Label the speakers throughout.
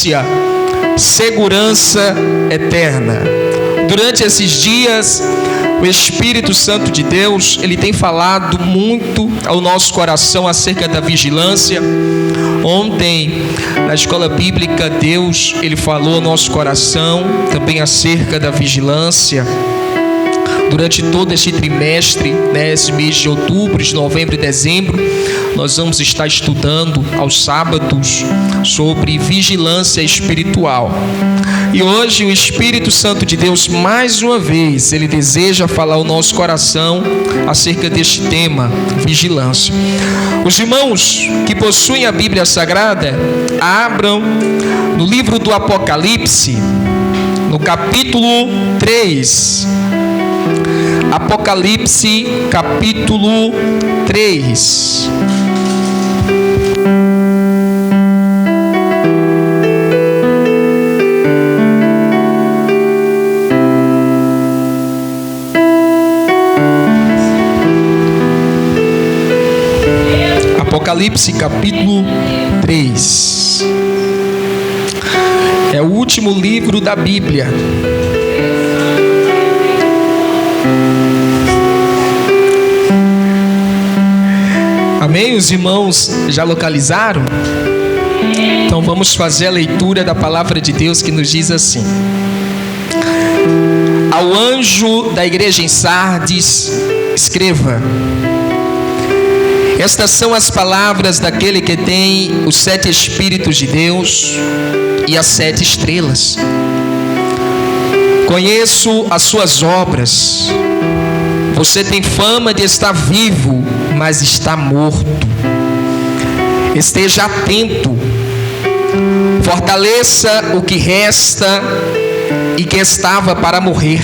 Speaker 1: vigilância, segurança eterna. Durante esses dias, o Espírito Santo de Deus, ele tem falado muito ao nosso coração acerca da vigilância. Ontem, na escola bíblica, Deus, ele falou ao nosso coração também acerca da vigilância. Durante todo este trimestre, esse mês de outubro, de novembro e dezembro, nós vamos estar estudando aos sábados sobre vigilância espiritual. E hoje o Espírito Santo de Deus, mais uma vez, ele deseja falar ao nosso coração acerca deste tema, vigilância. Os irmãos que possuem a Bíblia Sagrada, abram no livro do Apocalipse, no capítulo 3. Apocalipse, capítulo 3. Apocalipse, capítulo 3. É o último livro da Bíblia. Amém? Os irmãos já localizaram? Então vamos fazer a leitura da palavra de Deus, que nos diz assim: ao anjo da igreja em Sardes, escreva: estas são as palavras daquele que tem os 7 Espíritos de Deus e as 7 estrelas. Conheço as suas obras. Você tem fama de estar vivo, mas está morto. Esteja atento. Fortaleça o que resta e que estava para morrer,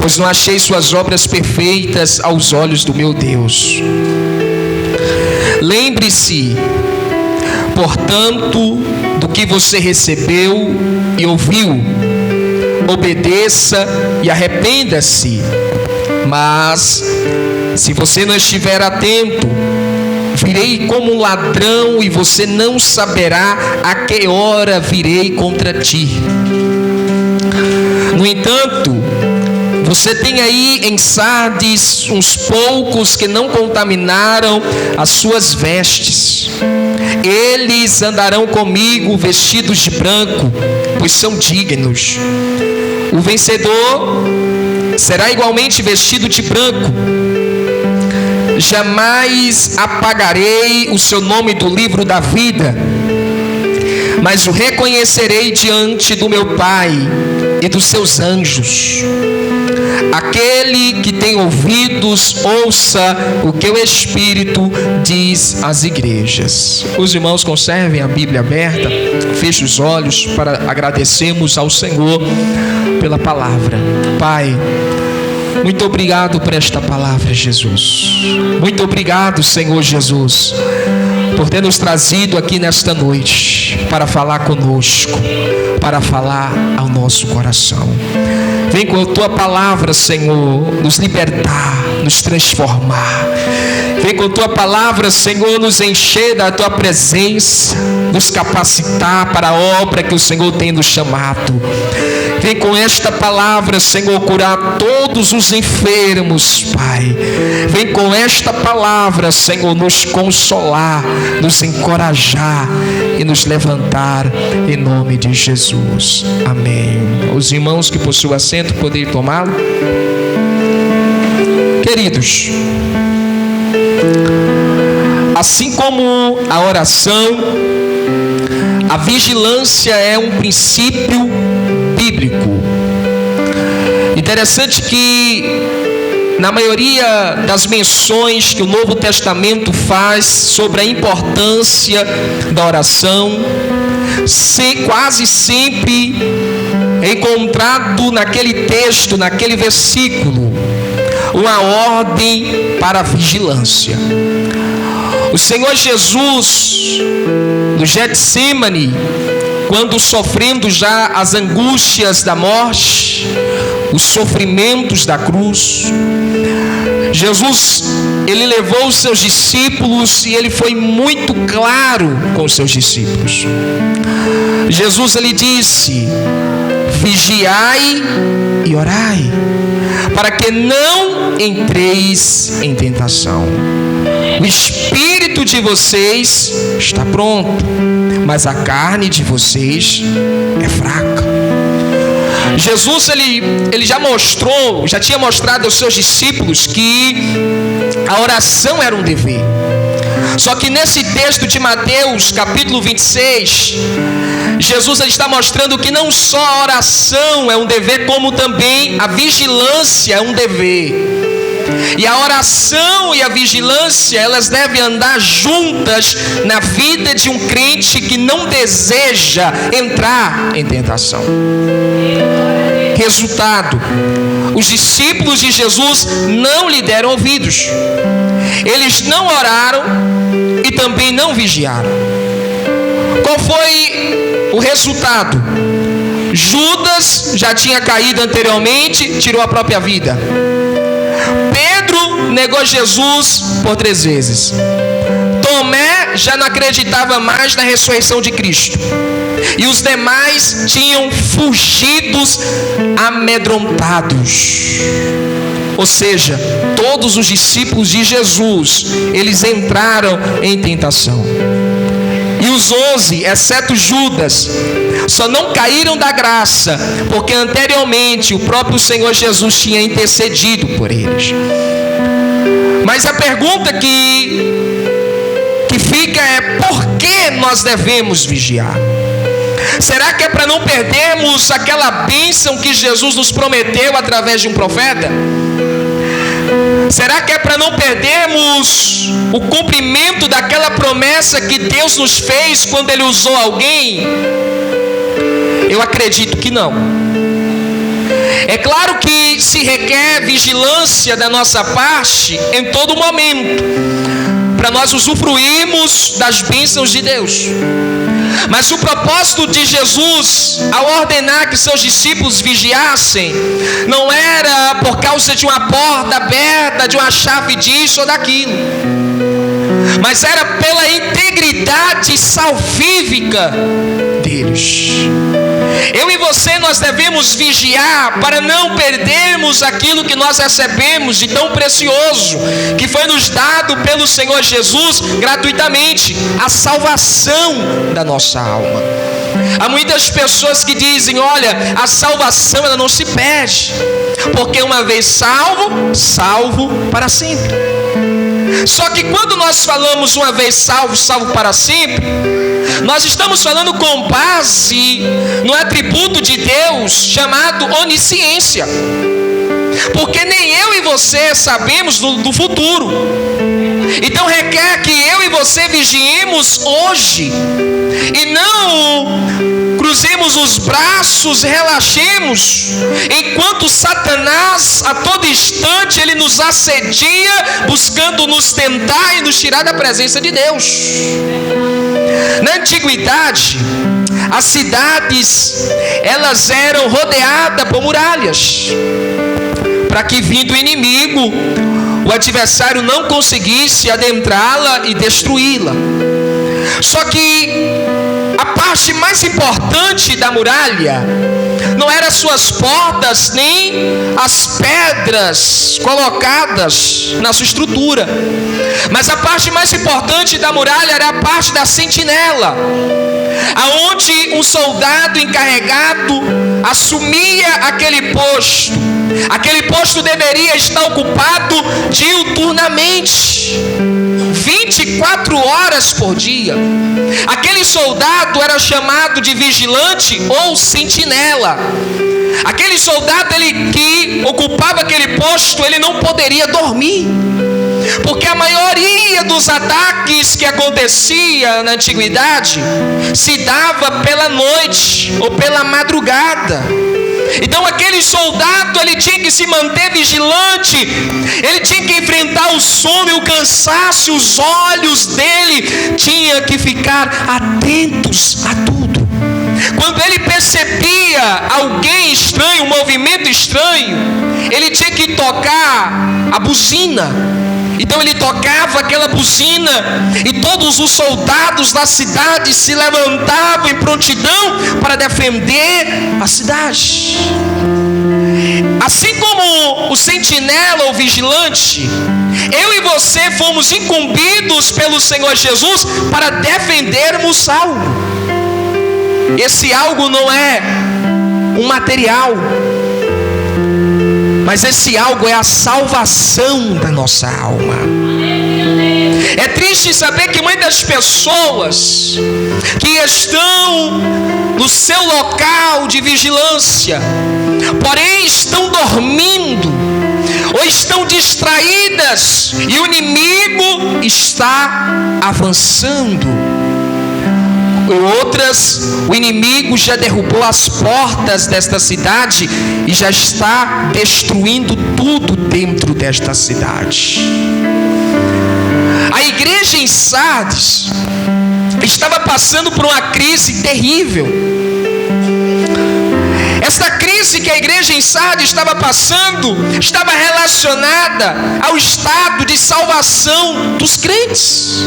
Speaker 1: pois não achei suas obras perfeitas aos olhos do meu Deus. Lembre-se, portanto, do que você recebeu e ouviu. Obedeça e arrependa-se. Mas, se você não estiver atento, virei como um ladrão e você não saberá a que hora virei contra ti. No entanto, você tem aí em Sardes uns poucos que não contaminaram as suas vestes. Eles andarão comigo vestidos de branco, pois são dignos. O vencedor será igualmente vestido de branco. Jamais apagarei o seu nome do livro da vida, mas o reconhecerei diante do meu Pai e dos seus anjos. Aquele que tem ouvidos, ouça o que o Espírito diz às igrejas. Os irmãos conservem a Bíblia aberta, fechem os olhos para agradecermos ao Senhor pela palavra. Pai, muito obrigado por esta palavra, Jesus. Muito obrigado, Senhor Jesus, por ter nos trazido aqui nesta noite para falar conosco, para falar ao nosso coração. Vem com a tua palavra, Senhor, nos libertar, nos transformar. Vem com a tua palavra, Senhor, nos encher da tua presença, nos capacitar para a obra que o Senhor tem nos chamado. Vem com esta palavra, Senhor, curar todos os enfermos, Pai. Vem com esta palavra, Senhor, nos consolar, nos encorajar e nos levantar em nome de Jesus. Amém. Os irmãos que possuem assento, poderem tomá-lo. Queridos, assim como a oração, a vigilância é um princípio bíblico. Interessante que na maioria das menções que o Novo Testamento faz sobre a importância da oração, quase sempre é encontrado naquele texto, naquele versículo, uma ordem para a vigilância. O Senhor Jesus, no Getsêmani, quando sofrendo já as angústias da morte, os sofrimentos da cruz, Jesus, ele levou os seus discípulos e ele foi muito claro com os seus discípulos. Jesus ele disse: vigiai e orai, para que não entreis em tentação. O espírito de vocês está pronto, mas a carne de vocês é fraca. Jesus ele já tinha mostrado aos seus discípulos que a oração era um dever. Só que nesse texto de Mateus, capítulo 26, Jesus ele está mostrando que não só a oração é um dever, como também a vigilância é um dever. E a oração e a vigilância, elas devem andar juntas na vida de um crente que não deseja entrar em tentação. Resultado: os discípulos de Jesus não lhe deram ouvidos. Eles não oraram e também não vigiaram. Qual foi o resultado? Judas já tinha caído anteriormente, tirou a própria vida. Pedro negou Jesus por 3 vezes. Tomé já não acreditava mais na ressurreição de Cristo. E os demais tinham fugido amedrontados. Ou seja, todos os discípulos de Jesus, eles entraram em tentação. E os 11, exceto Judas, só não caíram da graça, porque anteriormente o próprio Senhor Jesus tinha intercedido por eles. Mas a pergunta que fica é: por que nós devemos vigiar? Será que é para não perdermos aquela bênção que Jesus nos prometeu através de um profeta? Será que é para não perdermos o cumprimento daquela promessa que Deus nos fez quando Ele usou alguém? Eu acredito que não. É claro que se requer vigilância da nossa parte em todo momento, para nós usufruirmos das bênçãos de Deus. Mas o propósito de Jesus, ao ordenar que seus discípulos vigiassem, não era por causa de uma porta aberta, de uma chave disso ou daquilo, mas era pela integridade salvífica deles. Eu e você, nós devemos vigiar para não perdermos aquilo que nós recebemos de tão precioso, que foi nos dado pelo Senhor Jesus gratuitamente, a salvação da nossa alma. Há muitas pessoas que dizem: olha, a salvação ela não se perde, porque uma vez salvo, salvo para sempre. Só que quando nós falamos uma vez salvo, salvo para sempre, nós estamos falando com base no atributo de Deus chamado onisciência, porque nem eu e você sabemos do futuro. Então requer que eu e você vigiemos hoje e não cruzemos os braços, relaxemos, enquanto Satanás a todo instante ele nos assedia, buscando nos tentar e nos tirar da presença de Deus. Na antiguidade, as cidades elas eram rodeadas por muralhas, para que, vindo o inimigo, o adversário não conseguisse adentrá-la e destruí-la. Só que a parte mais importante da muralha não eram suas portas nem as pedras colocadas na sua estrutura, mas a parte mais importante da muralha era a parte da sentinela, aonde um soldado encarregado assumia aquele posto. Aquele posto deveria estar ocupado diuturnamente, 24 horas por dia. Aquele soldado era chamado de vigilante ou sentinela. Aquele soldado que ocupava aquele posto, ele não poderia dormir, porque a maioria dos ataques que acontecia na antiguidade se dava pela noite ou pela madrugada. Então aquele soldado ele tinha que se manter vigilante, ele tinha que enfrentar o sono e o cansaço, os olhos dele tinham que ficar atentos a tudo. Quando ele percebia alguém estranho, um movimento estranho, ele tinha que tocar a buzina Então ele tocava aquela buzina e todos os soldados da cidade se levantavam em prontidão para defender a cidade. Assim como o sentinela ou vigilante, eu e você fomos incumbidos pelo Senhor Jesus para defendermos algo. Esse algo não é um material, mas esse algo é a salvação da nossa alma. É triste saber que muitas pessoas que estão no seu local de vigilância, porém estão dormindo ou estão distraídas e o inimigo está avançando. Outras, o inimigo já derrubou as portas desta cidade e já está destruindo tudo dentro desta cidade. A igreja em Sardes estava passando por uma crise terrível. Esta crise que a igreja em Sardes estava passando estava relacionada ao estado de salvação dos crentes.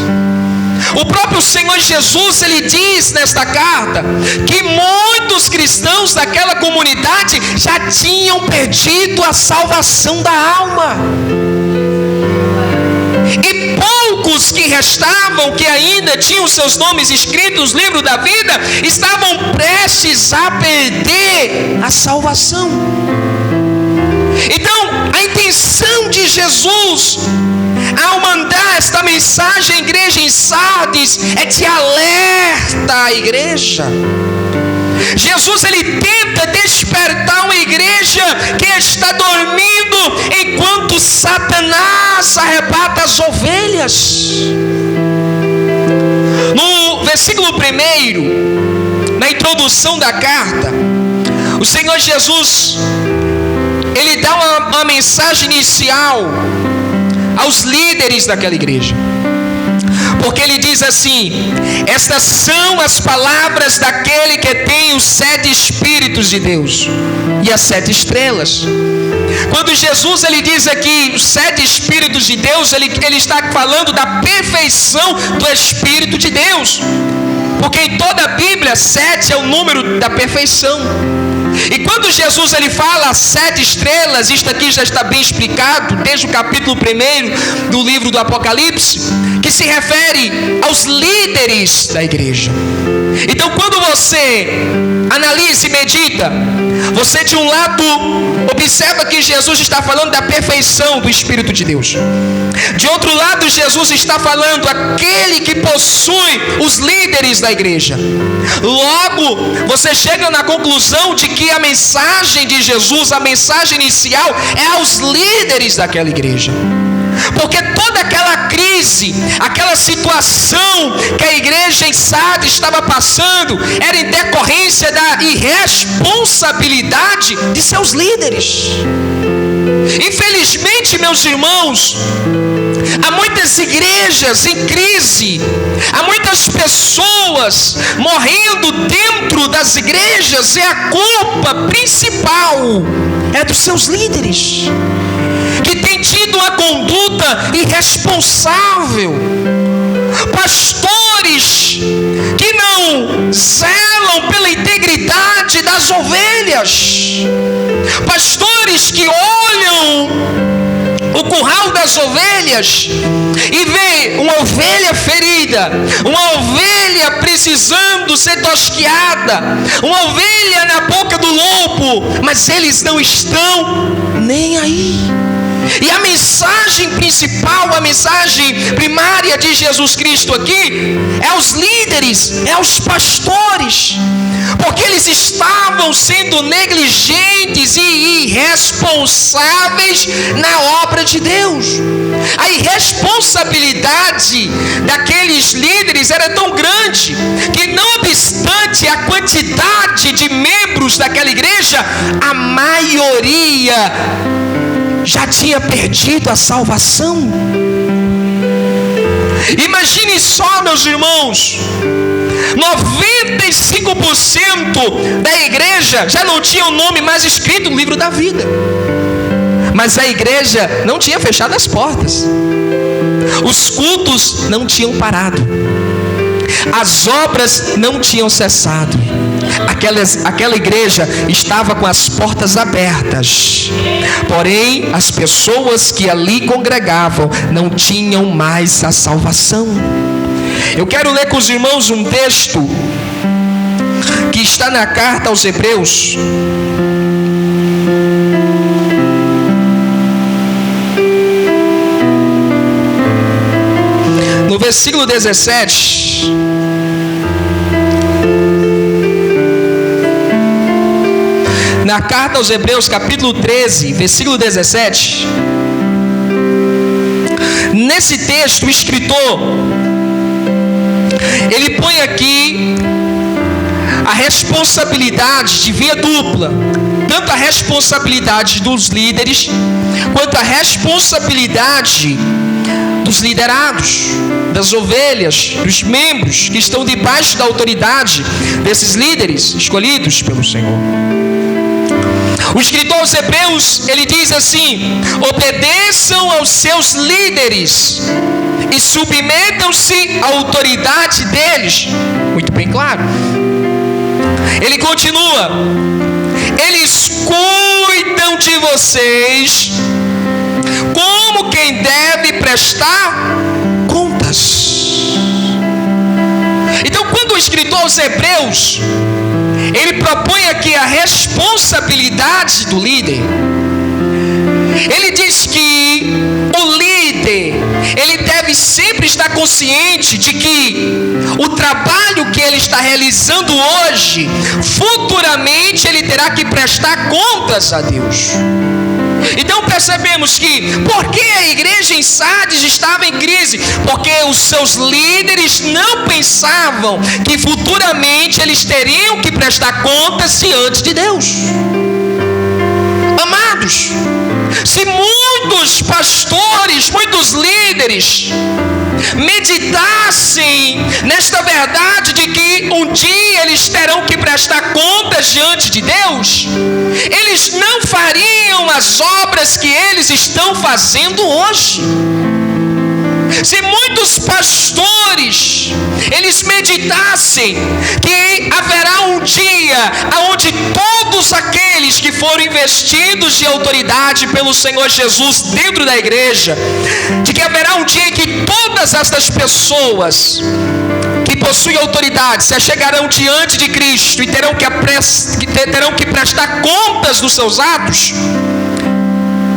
Speaker 1: O próprio Senhor Jesus, ele diz nesta carta que muitos cristãos daquela comunidade já tinham perdido a salvação da alma. E poucos que restavam, que ainda tinham seus nomes escritos no livro da vida, estavam prestes a perder a salvação. Então, a intenção de Jesus ao mandar esta mensagem à igreja em Sardes é de alerta à igreja. Jesus, ele tenta despertar uma igreja que está dormindo enquanto Satanás arrebata as ovelhas. No versículo 1, na introdução da carta, o Senhor Jesus, ele dá uma mensagem inicial aos líderes daquela igreja, porque ele diz assim: estas são as palavras daquele que tem os 7 Espíritos de Deus e as 7 estrelas. Quando Jesus, ele diz aqui os 7 Espíritos de Deus, ele está falando da perfeição do Espírito de Deus, porque em toda a Bíblia 7 é o número da perfeição. E quando Jesus, ele fala as 7 estrelas, isto aqui já está bem explicado desde o capítulo 1 do livro do Apocalipse, que se refere aos líderes da igreja. Então, quando você analisa e medita, você de um lado observa que Jesus está falando da perfeição do Espírito de Deus. De outro lado, Jesus está falando aquele que possui os líderes da igreja. Logo, você chega na conclusão de que a mensagem de Jesus, a mensagem inicial, é aos líderes daquela igreja. Porque toda aquela crise, aquela situação que a igreja em Sardes estava passando, era em decorrência da irresponsabilidade de seus líderes. Infelizmente, meus irmãos, há muitas igrejas em crise, há muitas pessoas morrendo dentro das igrejas, e a culpa principal é dos seus líderes, que têm tido uma conduta irresponsável. Pastores que não zelam pela integridade das ovelhas. Pastores que olham o curral das ovelhas e vê uma ovelha ferida, uma ovelha precisando ser tosqueada, uma ovelha na boca do lobo, mas eles não estão nem aí. E a mensagem principal, a mensagem primária de Jesus Cristo aqui é aos líderes, é aos pastores, porque eles estavam sendo negligentes e irresponsáveis na obra de Deus. A irresponsabilidade daqueles líderes era tão grande que, não obstante a quantidade de membros daquela igreja, a maioria já tinha perdido a salvação. Imagine só, meus irmãos, 95% da igreja já não tinha o nome mais escrito no livro da vida. Mas a igreja não tinha fechado as portas. Os cultos não tinham parado. As obras não tinham cessado. Aquela igreja estava com as portas abertas. Porém, as pessoas que ali congregavam não tinham mais a salvação. Eu quero ler com os irmãos um texto que está na carta aos Hebreus. No versículo 17. Na carta aos Hebreus, capítulo 13, versículo 17. Nesse texto, o escritor, ele põe aqui a responsabilidade de via dupla, tanto a responsabilidade dos líderes, quanto a responsabilidade dos liderados, das ovelhas, dos membros que estão debaixo da autoridade desses líderes escolhidos pelo Senhor. O escritor aos Hebreus, ele diz assim: obedeçam aos seus líderes e submetam-se à autoridade deles. Muito bem claro. Ele continua: eles cuidam de vocês como quem deve prestar contas. Então, quando o escritor aos Hebreus, ele propõe aqui a responsabilidade do líder, ele diz que o líder, ele deve sempre estar consciente de que o trabalho que ele está realizando hoje, futuramente ele terá que prestar contas a Deus. Então percebemos que, por que a igreja em Sardes estava em crise? Porque os seus líderes não pensavam que futuramente eles teriam que prestar contas diante de Deus. Amados, se muitos pastores, muitos líderes meditassem nesta verdade de que um dia eles terão que prestar contas diante de Deus, eles não fariam as obras que eles estão fazendo hoje. Se muitos pastores eles meditassem que haverá um dia onde todos aqueles que foram investidos de autoridade pelo Senhor Jesus dentro da igreja, de que haverá um dia em que todas estas pessoas que possuem autoridade se achegarão diante de Cristo e terão que prestar contas dos seus atos,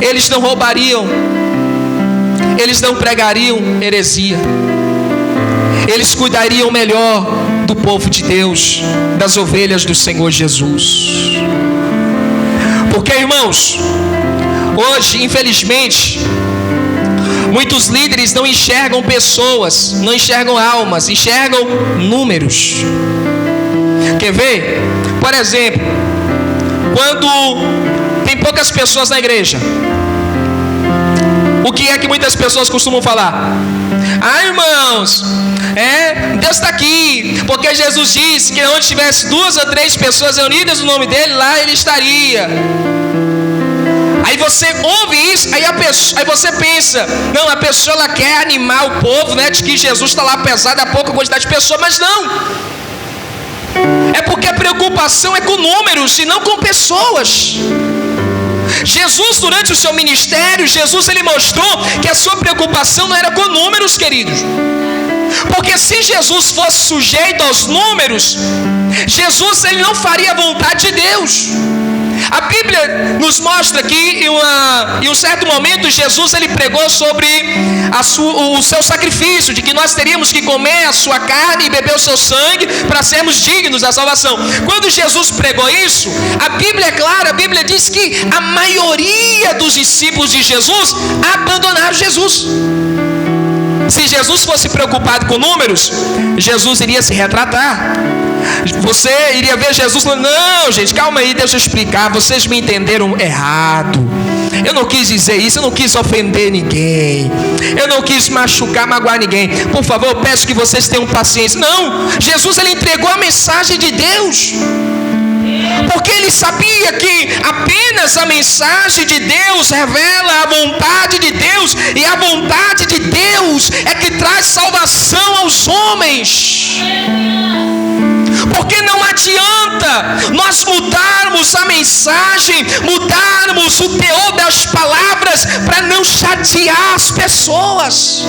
Speaker 1: eles não roubariam, eles não pregariam heresia, eles cuidariam melhor do povo de Deus, das ovelhas do Senhor Jesus. Porque, irmãos, hoje, infelizmente, muitos líderes não enxergam pessoas, não enxergam almas, enxergam números. Quer ver? Por exemplo, quando tem poucas pessoas na igreja, o que é que muitas pessoas costumam falar? Ah, irmãos, Deus está aqui, porque Jesus disse que onde tivesse 2 ou 3 pessoas reunidas no nome dele, lá ele estaria. Aí você ouve isso, aí você pensa, não, a pessoa ela quer animar o povo, né, de que Jesus está lá, apesar da pouca quantidade de pessoas, mas não. É porque a preocupação é com números e não com pessoas. Jesus, durante o seu ministério, Jesus ele mostrou que a sua preocupação não era com números, queridos. Porque se Jesus fosse sujeito aos números, Jesus ele não faria a vontade de Deus. A Bíblia nos mostra que em um certo momento Jesus ele pregou sobre o seu sacrifício, de que nós teríamos que comer a sua carne e beber o seu sangue para sermos dignos da salvação. Quando Jesus pregou isso, a Bíblia é clara, a Bíblia diz que a maioria dos discípulos de Jesus abandonaram Jesus. Se Jesus fosse preocupado com números, Jesus iria se retratar. Você iria ver Jesus falando, não, gente, calma aí, deixa eu explicar, vocês me entenderam errado. Eu não quis dizer isso, eu não quis ofender ninguém, eu não quis machucar, magoar ninguém. Por favor, eu peço que vocês tenham paciência. Não, Jesus ele entregou a mensagem de Deus. porque ele sabia que apenas a mensagem de Deus revela a vontade de Deus, e a vontade de Deus é que traz salvação aos homens. Porque não adianta nós mudarmos a mensagem, mudarmos o teor das palavras para não chatear as pessoas,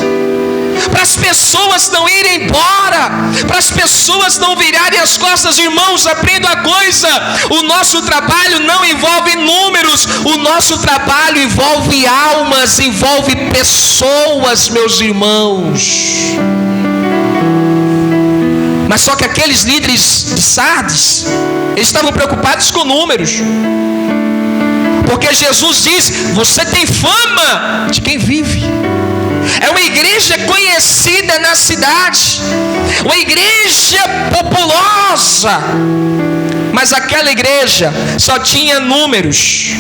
Speaker 1: para as pessoas não irem embora, para as pessoas não virarem as costas. Irmãos, aprenda a coisa: o nosso trabalho não envolve números, o nosso trabalho envolve almas, envolve pessoas, meus irmãos. Mas só que aqueles líderes de Sardes, eles estavam preocupados com números, porque Jesus diz: você tem fama de quem vive. É uma igreja conhecida na cidade, uma igreja populosa, mas aquela igreja só tinha números,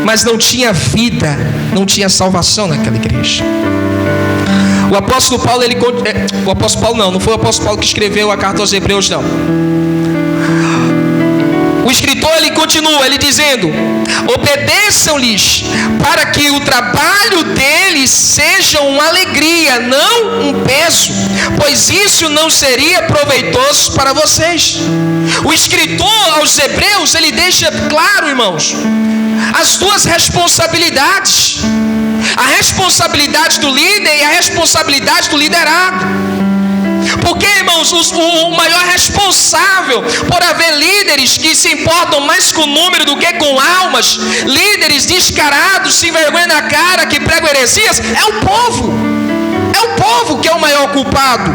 Speaker 1: mas não tinha vida, não tinha salvação naquela igreja. O apóstolo Paulo, não foi o apóstolo Paulo que escreveu a carta aos Hebreus, não. O escritor, ele continua, ele dizendo: obedeçam-lhes, para que o trabalho deles seja uma alegria, não um peso, pois isso não seria proveitoso para vocês. O escritor aos Hebreus, ele deixa claro, irmãos, as duas responsabilidades: a responsabilidade do líder e a responsabilidade do liderado. Porque, irmãos, o maior responsável por haver líderes que se importam mais com o número do que com almas, líderes descarados, sem vergonha na cara, que pregam heresias, é o povo. É o povo que é o maior culpado.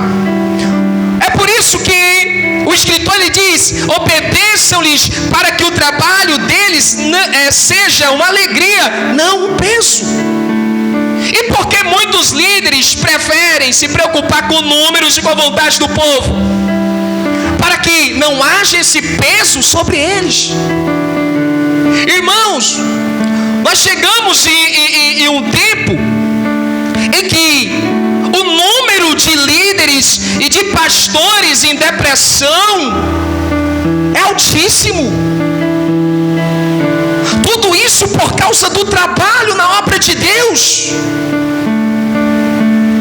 Speaker 1: É por isso que o escritor, ele diz: obedeçam-lhes, para que o trabalho deles seja uma alegria, não um peso. E por que muitos líderes preferem se preocupar com números e com a vontade do povo? Para que não haja esse peso sobre eles. Irmãos, nós chegamos em um tempo em que o número de líderes e de pastores em depressão é altíssimo. Tudo isso por causa do trabalho na obra de Deus.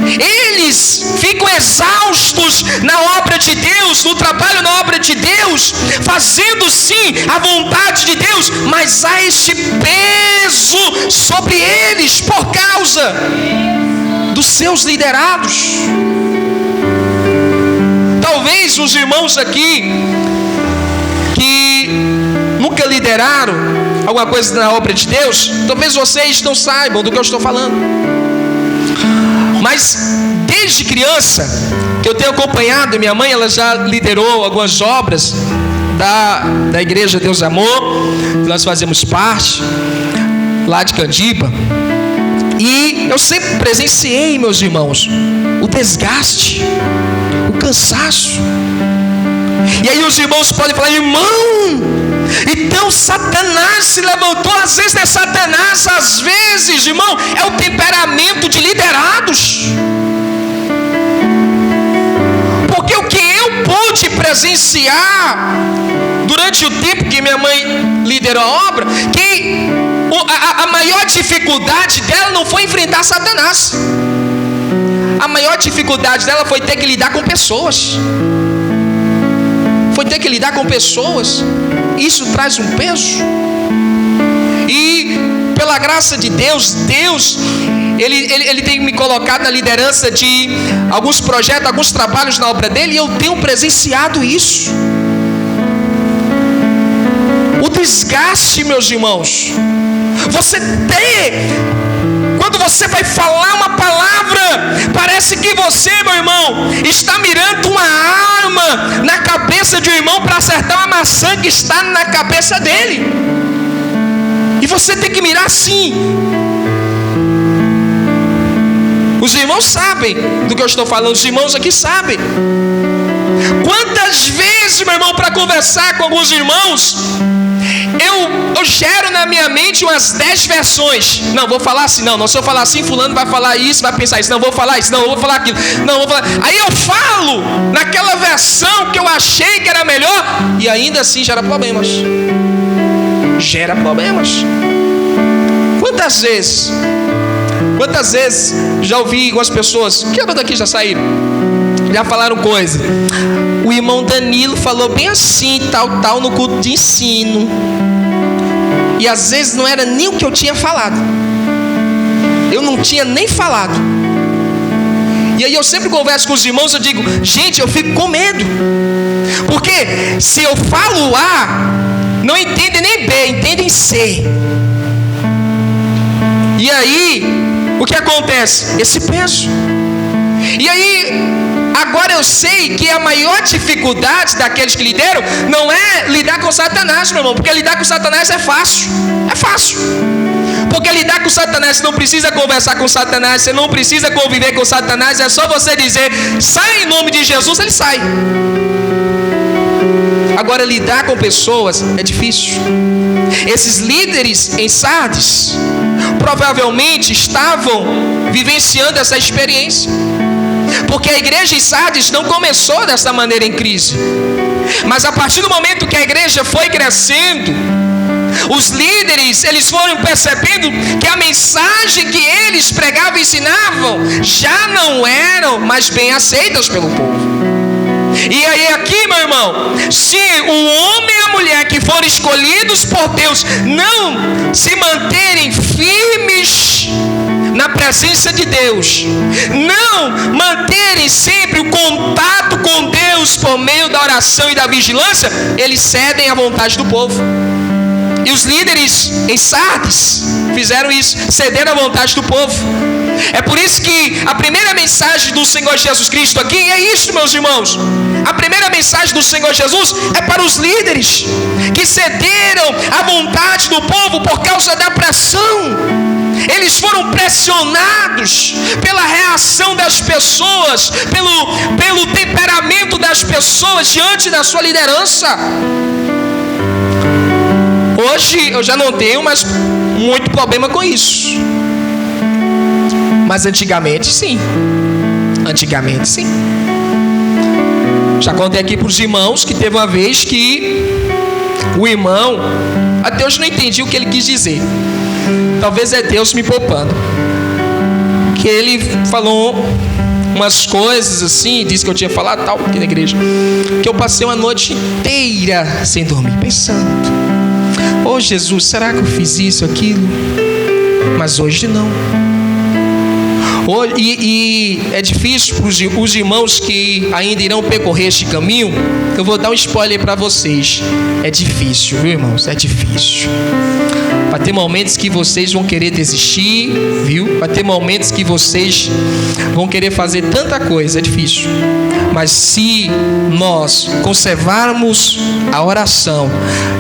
Speaker 1: Eles ficam exaustos na obra de Deus, no trabalho na obra de Deus, fazendo sim a vontade de Deus, mas há este peso sobre eles por causa dos seus liderados. Talvez os irmãos aqui que nunca lideraram alguma coisa na obra de Deus, talvez vocês não saibam do que eu estou falando. Mas desde criança que eu tenho acompanhado, minha mãe, ela já liderou algumas obras da Igreja Deus Amor, que nós fazemos parte, lá de Candiba. E eu sempre presenciei, meus irmãos, o desgaste, o cansaço. E aí os irmãos podem falar: irmão, então Satanás se levantou. Às vezes é Satanás, às vezes, irmão, é o temperamento de liderados. Porque o que eu pude presenciar durante o tempo que minha mãe liderou a obra, que a maior dificuldade dela não foi enfrentar Satanás. A maior dificuldade dela foi ter que lidar com pessoas. Foi ter que lidar com pessoas. Isso traz um peso. E pela graça de Deus, Ele tem me colocado na liderança de alguns projetos, alguns trabalhos na obra dele, e eu tenho presenciado isso. O desgaste, meus irmãos. Quando você vai falar uma palavra, parece que você, meu irmão, está mirando uma arma na cabeça de um irmão para acertar uma maçã que está na cabeça dele. E você tem que mirar assim. Os irmãos sabem do que eu estou falando, os irmãos aqui sabem. Quantas vezes vezes, meu irmão, para conversar com alguns irmãos, eu gero na minha mente umas 10 versões. Não, vou falar assim, não, se eu falar assim, fulano vai falar isso, vai pensar isso, não, vou falar isso, não, vou falar aquilo, não, vou falar. Aí eu falo naquela versão que eu achei que era melhor, e ainda assim gera problemas. Quantas vezes já ouvi algumas pessoas, que eram daqui já saíram, já falaram coisa. O irmão Danilo falou bem assim, tal, no culto de ensino. E às vezes não era nem o que eu tinha falado. Eu não tinha nem falado. E aí eu sempre converso com os irmãos, eu digo, gente, eu fico com medo. Porque se eu falo A, não entendem nem B, entendem C. E aí, o que acontece? Esse peso. E aí, agora eu sei que a maior dificuldade daqueles que lideram não é lidar com Satanás, meu irmão. Porque lidar com Satanás é fácil. É fácil. Porque lidar com Satanás, você não precisa conversar com Satanás, você não precisa conviver com Satanás. É só você dizer, sai em nome de Jesus, ele sai. Agora, lidar com pessoas é difícil. Esses líderes em Sardes provavelmente estavam vivenciando essa experiência, porque a igreja em Sardes não começou dessa maneira em crise, mas a partir do momento que a igreja foi crescendo, os líderes, eles foram percebendo que a mensagem que eles pregavam e ensinavam já não eram mais bem aceitas pelo povo. E aí aqui, meu irmão, se o homem e a mulher que foram escolhidos por Deus não se manterem firmes na presença de Deus, não manterem sempre o contato com Deus por meio da oração e da vigilância, eles cedem à vontade do povo. E os líderes em Sardes fizeram isso, cederam à vontade do povo. É por isso que a primeira mensagem do Senhor Jesus Cristo aqui é isso, meus irmãos. A primeira mensagem do Senhor Jesus é para os líderes que cederam à vontade do povo por causa da pressão. Eles foram pressionados pela reação das pessoas, pelo temperamento das pessoas diante da sua liderança. Hoje eu já não tenho mais muito problema com isso. Mas antigamente sim. Já contei aqui para os irmãos que teve uma vez que o irmão, até hoje não entendi o que ele quis dizer. Talvez é Deus me poupando. Que ele falou umas coisas assim, disse que eu tinha falado tal aqui na igreja, que eu passei uma noite inteira sem dormir, pensando. Oh Jesus, será que eu fiz isso, aquilo? Mas hoje não. E é difícil para os irmãos que ainda irão percorrer este caminho. Eu vou dar um spoiler para vocês. É difícil, viu, irmãos? É difícil. Vai ter momentos que vocês vão querer desistir, viu? Vai ter momentos que vocês vão querer fazer tanta coisa. É difícil. Mas se nós conservarmos a oração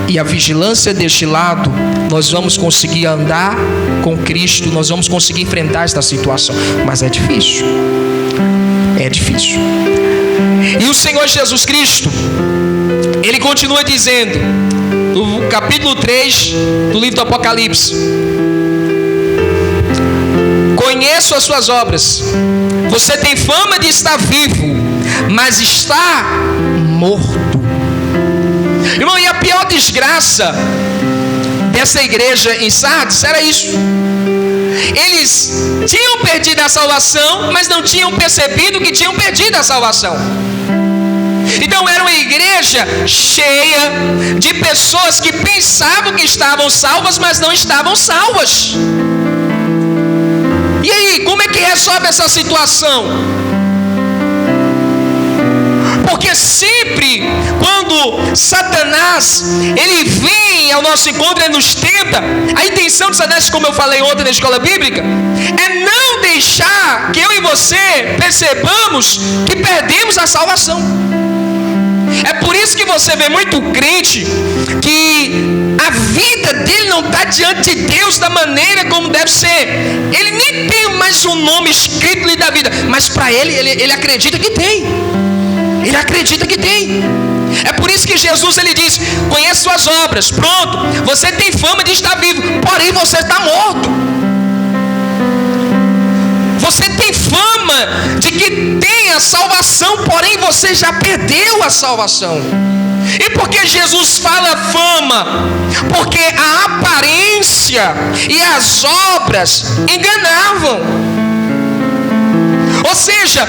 Speaker 1: e a vigilância deste lado, nós vamos conseguir andar com Cristo, nós vamos conseguir enfrentar esta situação. Mas é difícil. É difícil. E o Senhor Jesus Cristo, Ele continua dizendo, no capítulo 3 do livro do Apocalipse: conheço as suas obras. Você tem fama de estar vivo, mas está morto. Irmão, e a pior desgraça dessa igreja em Sardes era isso. Eles tinham perdido a salvação, mas não tinham percebido que tinham perdido a salvação. Então era uma igreja cheia de pessoas que pensavam que estavam salvas, mas não estavam salvas. E aí, como é que resolve essa situação? Porque sempre quando Satanás ele vem ao nosso encontro, ele nos tenta. A intenção de Satanás, como eu falei ontem na escola bíblica, é não deixar que eu e você percebamos que perdemos a salvação. É por isso que você vê muito crente que a vida dele não está diante de Deus da maneira como deve ser. Ele nem tem mais um nome escrito ali da vida, mas para ele acredita que tem. Ele acredita que tem. É por isso que Jesus ele diz: conheço suas obras. Pronto, você tem fama de estar vivo, porém você está morto. Você tem fama de que tem a salvação, porém você já perdeu a salvação. E por que Jesus fala fama? Porque a aparência e as obras enganavam. Ou seja,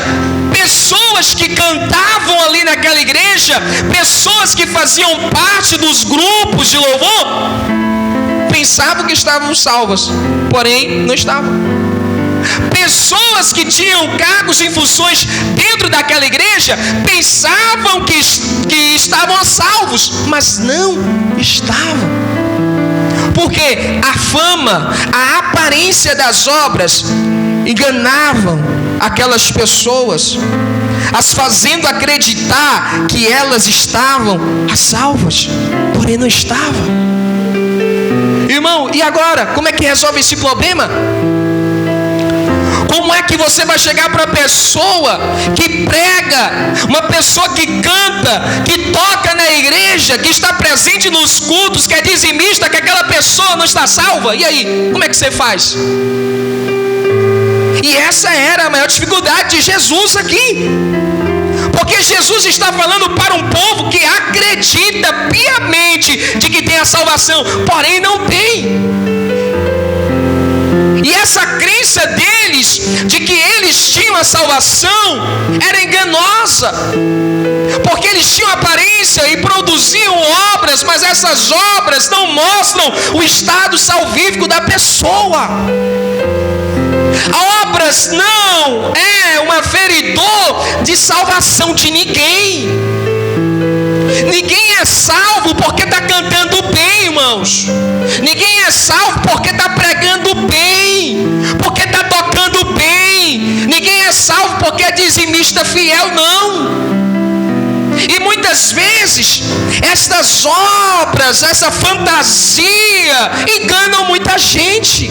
Speaker 1: pessoas que cantavam ali naquela igreja, pessoas que faziam parte dos grupos de louvor, pensavam que estavam salvas, porém não estavam. Pessoas que tinham cargos e funções dentro daquela igreja pensavam que estavam salvos, mas não estavam. Porque a fama, a aparência das obras enganavam aquelas pessoas, as fazendo acreditar que elas estavam salvas, porém não estavam. Irmão, e agora? Como é que resolve esse problema? Como é que você vai chegar para a pessoa que prega, uma pessoa que canta, que toca na igreja, que está presente nos cultos, que é dizimista, que aquela pessoa não está salva? E aí, como é que você faz? E essa era a maior dificuldade de Jesus aqui. Porque Jesus está falando para um povo que acredita piamente de que tem a salvação, porém não tem. E essa crença deles, de que eles tinham a salvação, era enganosa. Porque eles tinham aparência e produziam obras, mas essas obras não mostram o estado salvífico da pessoa. Obras não é um aferidor de salvação de ninguém. Ninguém é salvo porque está cantando bem, irmãos. Ninguém é salvo porque está pregando bem, porque está tocando bem. Ninguém é salvo porque é dizimista fiel, não. E muitas vezes estas obras, essa fantasia enganam muita gente.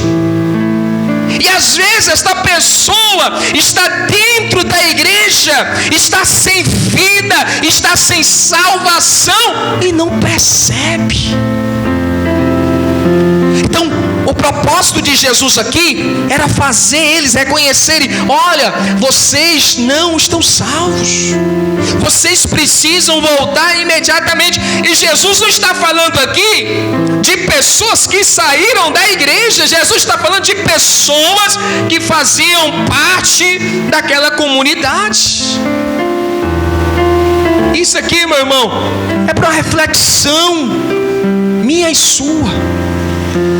Speaker 1: E às vezes esta pessoa está dentro da igreja, está sem vida, está sem salvação e não percebe. Então, o propósito de Jesus aqui era fazer eles reconhecerem: olha, vocês não estão salvos, vocês precisam voltar imediatamente. E Jesus não está falando aqui de pessoas que saíram da igreja, Jesus está falando de pessoas que faziam parte daquela comunidade. Isso aqui, meu irmão, é para uma reflexão minha e sua.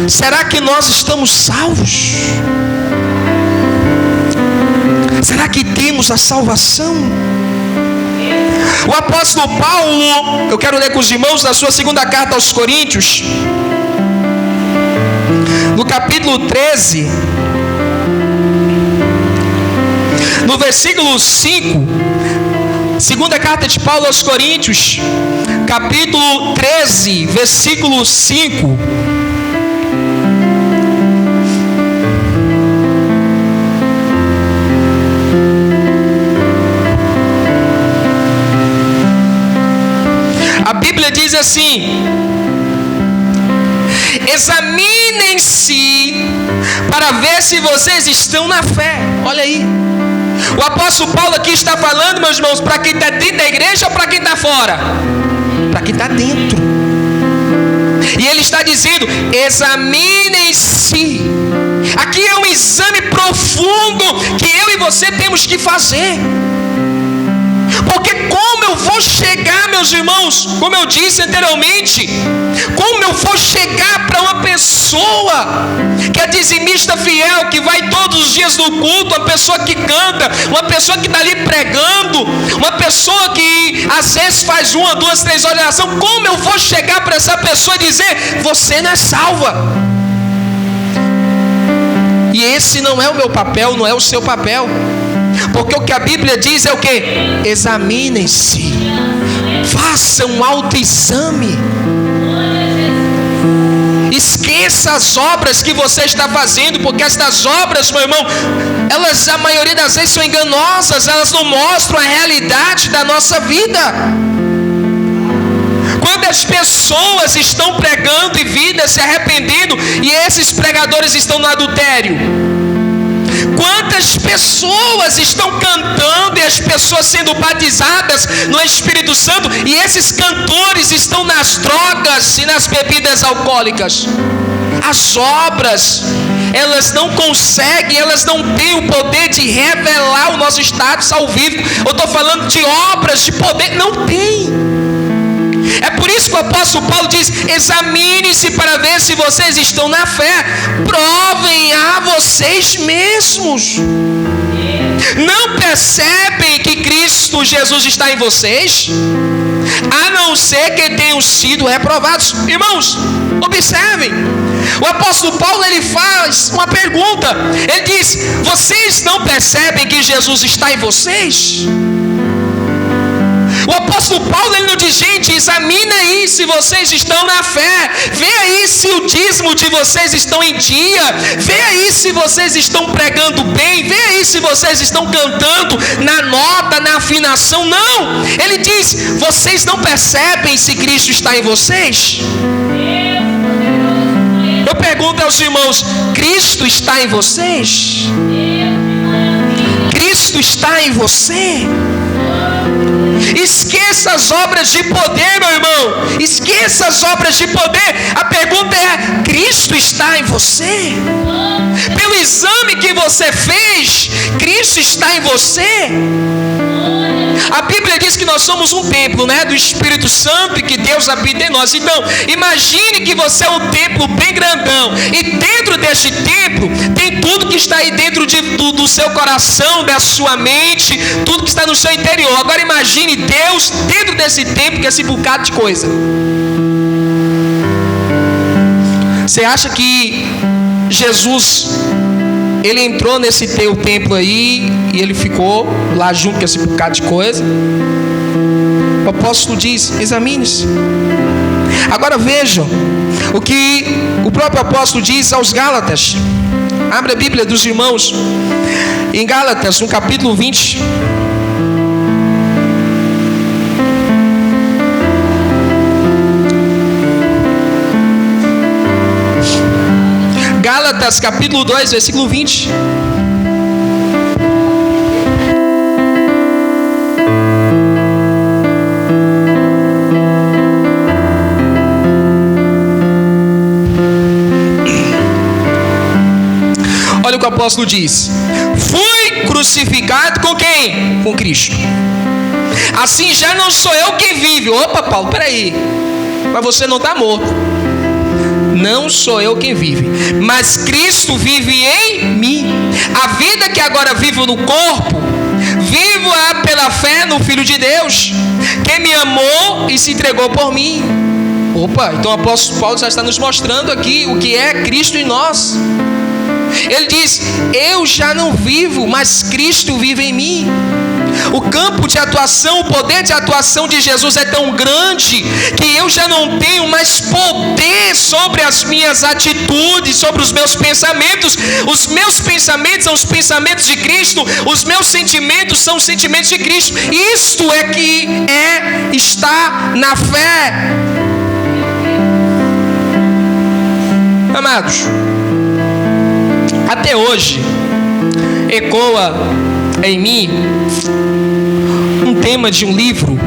Speaker 1: Será que nós estamos salvos? Será que temos a salvação? O apóstolo Paulo, eu quero ler com os irmãos na sua segunda carta aos Coríntios, no capítulo 13, no versículo 5, segunda carta de Paulo aos Coríntios, capítulo 13, versículo 5. A Bíblia diz assim: examinem-se para ver se vocês estão na fé. Olha aí, o apóstolo Paulo aqui está falando, meus irmãos, para quem está dentro da igreja ou para quem está fora? Para quem está dentro. E ele está dizendo: examinem-se. Aqui é um exame profundo que eu e você temos que fazer. Porque como eu vou chegar, meus irmãos, como eu disse anteriormente, como eu vou chegar para uma pessoa que é dizimista fiel, que vai todos os dias no culto, uma pessoa que canta, uma pessoa que está ali pregando, uma pessoa que às vezes faz 1, 2, 3 horas de oração? Como eu vou chegar para essa pessoa e dizer: você não é salva? E esse não é o meu papel, não é o seu papel. Porque o que a Bíblia diz é o que? Examinem-se, façam um autoexame. Esqueça as obras que você está fazendo, porque estas obras, meu irmão, elas, a maioria das vezes, são enganosas. Elas não mostram a realidade da nossa vida. Quantas pessoas estão pregando e vidas se arrependendo, e esses pregadores estão no adultério? Quantas pessoas estão cantando e as pessoas sendo batizadas no Espírito Santo, e esses cantores estão nas drogas e nas bebidas alcoólicas? As obras, elas não conseguem, elas não têm o poder de revelar o nosso status ao vivo. Eu estou falando de obras, de poder, não tem. É por isso que o apóstolo Paulo diz: examine-se para ver se vocês estão na fé, provem a vocês mesmos. Não percebem que Cristo Jesus está em vocês, a não ser que tenham sido reprovados? Irmãos, observem, o apóstolo Paulo, ele faz uma pergunta. Ele diz: vocês não percebem que Jesus está em vocês? O apóstolo Paulo, ele não diz: gente, examina aí se vocês estão na fé, vê aí se o dízimo de vocês estão em dia, vê aí se vocês estão pregando bem, vê aí se vocês estão cantando na nota, na afinação. Não, ele diz: vocês não percebem se Cristo está em vocês? Eu pergunto aos irmãos: Cristo está em vocês? Cristo está em você? Esqueça as obras de poder, meu irmão. Esqueça as obras de poder. A pergunta é: Cristo está em você? Pelo exame que você fez, Cristo está em você? A Bíblia diz que nós somos um templo, né, do Espírito Santo, e que Deus habita em nós. Então, imagine que você é um templo bem grandão, e dentro deste templo tem tudo que está aí dentro do seu coração, da sua mente, tudo que está no seu interior. Agora imagine Deus dentro desse templo, que é esse bocado de coisa. Você acha que Jesus, ele entrou nesse teu templo aí e ele ficou lá junto com esse bocado de coisa? O apóstolo diz: examine-se. Agora vejam o que o próprio apóstolo diz aos Gálatas. Abre a Bíblia dos irmãos em Gálatas, no capítulo 20. Gálatas capítulo 2, versículo 20. Olha o que o apóstolo diz: fui crucificado com quem? Com Cristo. Assim já não sou eu quem vive. Opa, Paulo, peraí, mas você não está morto. Não sou eu quem vive, mas Cristo vive em mim. A vida que agora vivo no corpo, vivo-a pela fé no Filho de Deus, que me amou e se entregou por mim. Opa, então o apóstolo Paulo já está nos mostrando aqui o que é Cristo em nós. Ele diz: eu já não vivo, mas Cristo vive em mim. O campo de atuação, o poder de atuação de Jesus é tão grande que eu já não tenho mais poder sobre as minhas atitudes, sobre os meus pensamentos. Os meus pensamentos são os pensamentos de Cristo, os meus sentimentos são os sentimentos de Cristo. Isto é que está na fé. Amados, até hoje ecoa em mim um tema de um livro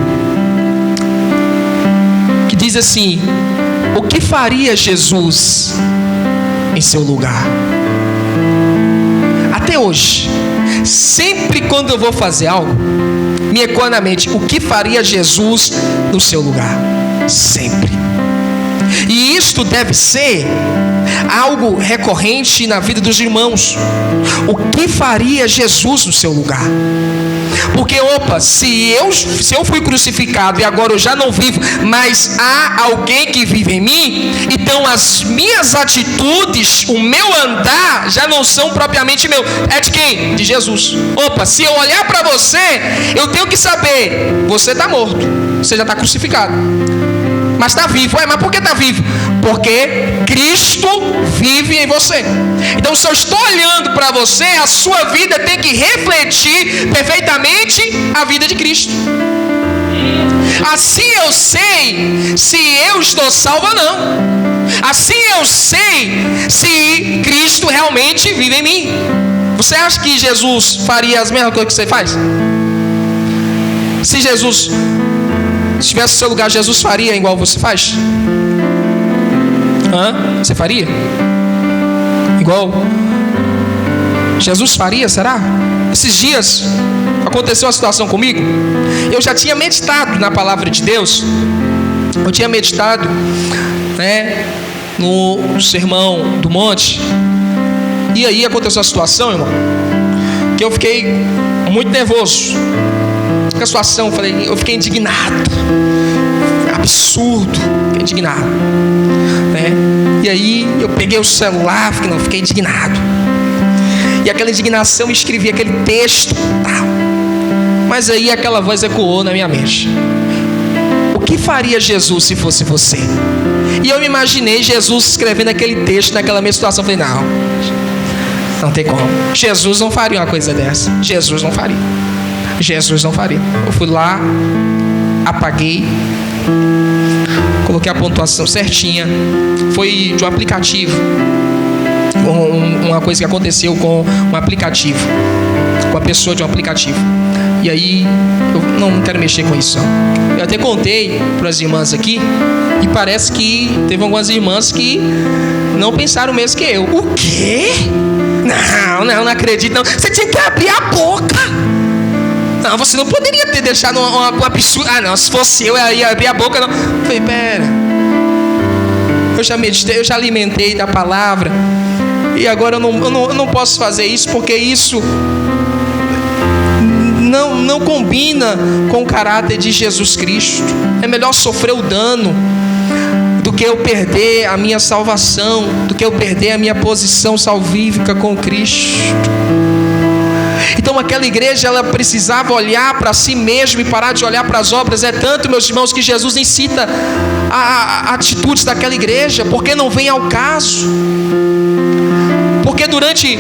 Speaker 1: que diz assim: o que faria Jesus em seu lugar? Até hoje, sempre quando eu vou fazer algo, me ecoa na mente: o que faria Jesus no seu lugar? Sempre. E isto deve ser algo recorrente na vida dos irmãos. O que faria Jesus no seu lugar? Porque, opa, se eu fui crucificado e agora eu já não vivo, mas há alguém que vive em mim, então as minhas atitudes, o meu andar, já não são propriamente meu. É de quem? De Jesus. Opa, se eu olhar para você, eu tenho que saber: você está morto, você já está crucificado, mas está vivo. Mas por que está vivo? Porque Cristo vive em você. Então, se eu estou olhando para você, a sua vida tem que refletir perfeitamente a vida de Cristo. Assim eu sei se eu estou salvo ou não. Assim eu sei se Cristo realmente vive em mim. Você acha que Jesus faria as mesmas coisas que você faz? Se Jesus estivesse no seu lugar, Jesus faria igual você faz? Você faria? Igual Jesus faria, será? Esses dias aconteceu uma situação comigo. Eu já tinha meditado na palavra de Deus. Eu tinha meditado, no Sermão do Monte. E aí aconteceu a situação, irmão, que eu fiquei muito nervoso com a situação. Eu fiquei indignado. Absurdo. Fiquei indignado, E aí eu peguei o celular, fiquei indignado. E aquela indignação, escrevi aquele texto. Mas aí aquela voz ecoou na minha mente: o que faria Jesus se fosse você? E eu me imaginei Jesus escrevendo aquele texto naquela mesma situação. Falei, não tem como. Jesus não faria uma coisa dessa. Jesus não faria. Eu fui lá, apaguei, coloquei a pontuação certinha. Foi de um aplicativo. Uma coisa que aconteceu com um aplicativo, com a pessoa de um aplicativo. E aí eu não quero mexer com isso, não. Eu até contei para as irmãs aqui, e parece que teve algumas irmãs que não pensaram o mesmo que eu. O quê? Não acredito, não. Você tinha que abrir a boca. Não, você não poderia ter deixado uma absurda. Se fosse eu ia abrir a boca, não. Eu falei, pera, eu já meditei, eu já alimentei da palavra, e agora eu não posso fazer isso, porque isso não combina com o caráter de Jesus Cristo. É melhor sofrer o dano do que eu perder a minha salvação, do que eu perder a minha posição salvífica com Cristo. Então aquela igreja, ela precisava olhar para si mesma e parar de olhar para as obras. É tanto, meus irmãos, que Jesus incita a atitudes daquela igreja, porque não vem ao caso. Porque durante